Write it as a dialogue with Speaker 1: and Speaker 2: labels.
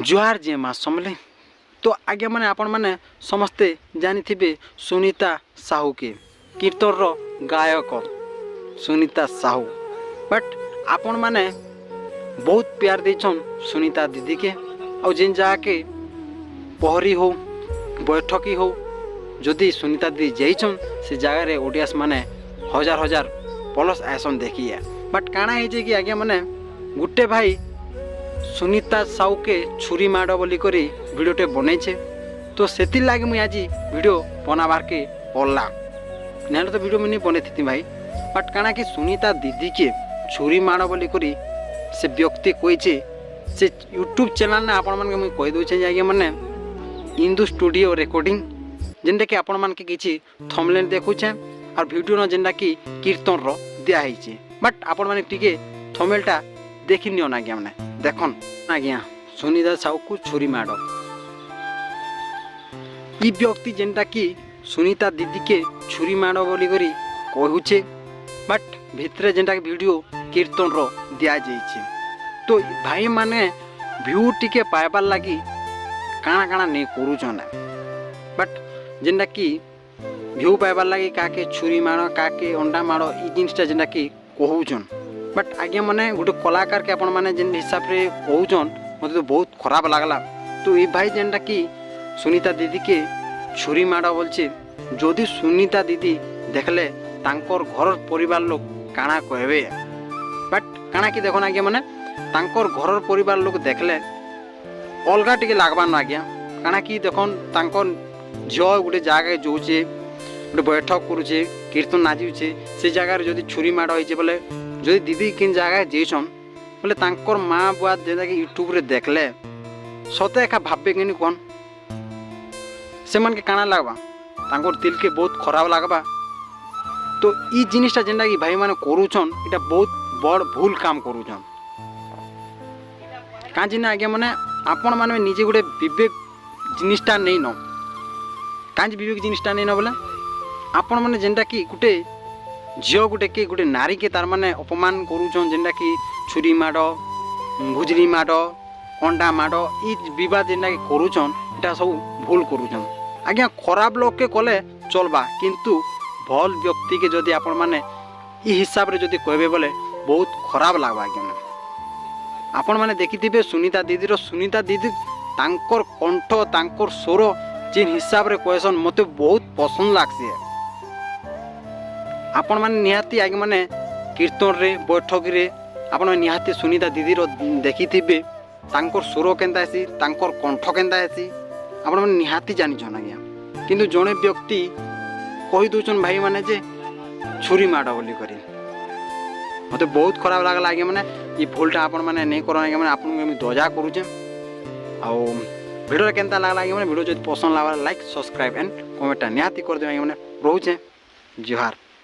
Speaker 1: जुहार जे माँ समले तो आज्ञा मैंने आपण मैंने समस्ते जानी सुनीता साहू के कीर्तन गायक सुनीता साहू बट आपण मैंने बहुत प्यार देछन सुनीता दीदी के और जिन जगह के पहरी हो बैठकी हो जदि सुनीता दीदी जाइछन से जगह रे ओडियास माने हजार हजार प्लस आसन देखिए बट काना है कि आज्ञा मैंने गुटे भाई सुनीता साहू के छुरी माड़ बोली करी वीडियोटे बनईचे तो से लगे मुझे आज वीडियो बनाबार के पड़ला ना तो वीडियो मुझे बन थी भाई बट काना कि सुनीता दीदी के छुरी माड़ बोली करी से व्यक्ति कहीचे से यूट्यूब चैनल ना आपण मानके मुझे कही दूचे आज्ञा मैंने इंदु स्टूडियो रिकॉर्डिंग जेनटा कि आपण मानके किछि थंबनेल देखुछे और वीडियो न जेनटा कि कीर्तन रो दिया है बट आपण माने टिके थंबनेलटा देखि नियो ना आज्ञा मैंने देखन आज्ञा सुनीता साहू को छुरी माड़ ई व्यक्ति जेनटा कि सुनीता दीदी के छुरी माड़ बोली करी कहूचे बट भितरे जेनटा वीडियो कीर्तन रो दिया जाइए तो भाई माने व्यू टिके पाइबार लगी काଣା काଣା नहीं करूछन बट जेनटा कि व्यू पाइबार लगी काके छुरी माड़ काके अंडा माड़ ई जिनटा जेनटा कि कहूछन बट आज्ञा मैंने गोटे कलाकार के आपण मैंने जिन हिसाब से कहून मत तो बहुत खराब लगला तो ये भाई जेनटा कि सुनीता दीदी के छुरी माड़ बोलছে जदि सुनीता दीदी देखले तांकर घर परिवार लोग काଣା कहबे बट काଣା कि देखो आज्ञा मैंने तांकर घर परिवार लोग देखले अलगा टिके लागबार न आज्ञा काଣା कि देखन तांकर झियो गोटे जगह जोचे गोटे बैठक करुचे कीर्तन नाचुचे से जगह जदि छुरी माड़ होइचे बोले जदि दीदी किन जगह जेछन बोले तांकर माँ बुआ जेनटा कि यूट्यूब रे देखले सते एका भाबे कि कौन से मन के काना लगबा तांकर दिल के बहुत खराब लगबा तो ई जिनिसटा जेनटा कि भाई माने करूछन इटा बहुत बड़ भूल काम करूछन काजी ना आज्ञा माने आपण माने निजे गोटे विवेक जिनिसटा नहीं न काजी विवेक जिनिसटा नहीं न बोले आपण माने जेनटा कि गोटे झील गोटे कि गोटे नारी के तार माने अपमान करूछन जेनटा कि छुरी माड़ भुजली माड़ अंडा माड़ ई विवाद जेनटा कि करूछन इटा सब भूल करूछन आज्ञा खराब लोग के कले चलबा किंतु भल व्यक्ति के जदि आपण माने ई हिसाब रे जदि कहबे बोले बहुत खराब लागबा आज्ञा आपण माने देखिथिबे सुनीता दीदी तांकर कंठ तांकर स्वर जिन हिसाब रे कहसन मते बहुत पसंद लागसी आपण माने निहाती आगे माने कीर्तन रे बैठक रे आपण निहाती सुनीता दीदी रो देखिथिबे तांकर स्वर केनता आसी तांकर कंठ केनता आसी आपण माने निहाती जानि छन आज्ञा किंतु जणे व्यक्ति कहि दोचन भाई माने जे छुरी माड़ बोली करी मते बहुत खराब लागला आज्ञा माने ई भूलटा आपण माने नहीं करन आज्ञा माने आपन हम दजा करूचे आ वीडियो केनता लागला आज्ञा माने वीडियो जदि पसंद लागला लाइक सब्सक्राइब एंड कमेंट निहाती कर दे आज्ञा माने रहूचे जोहार।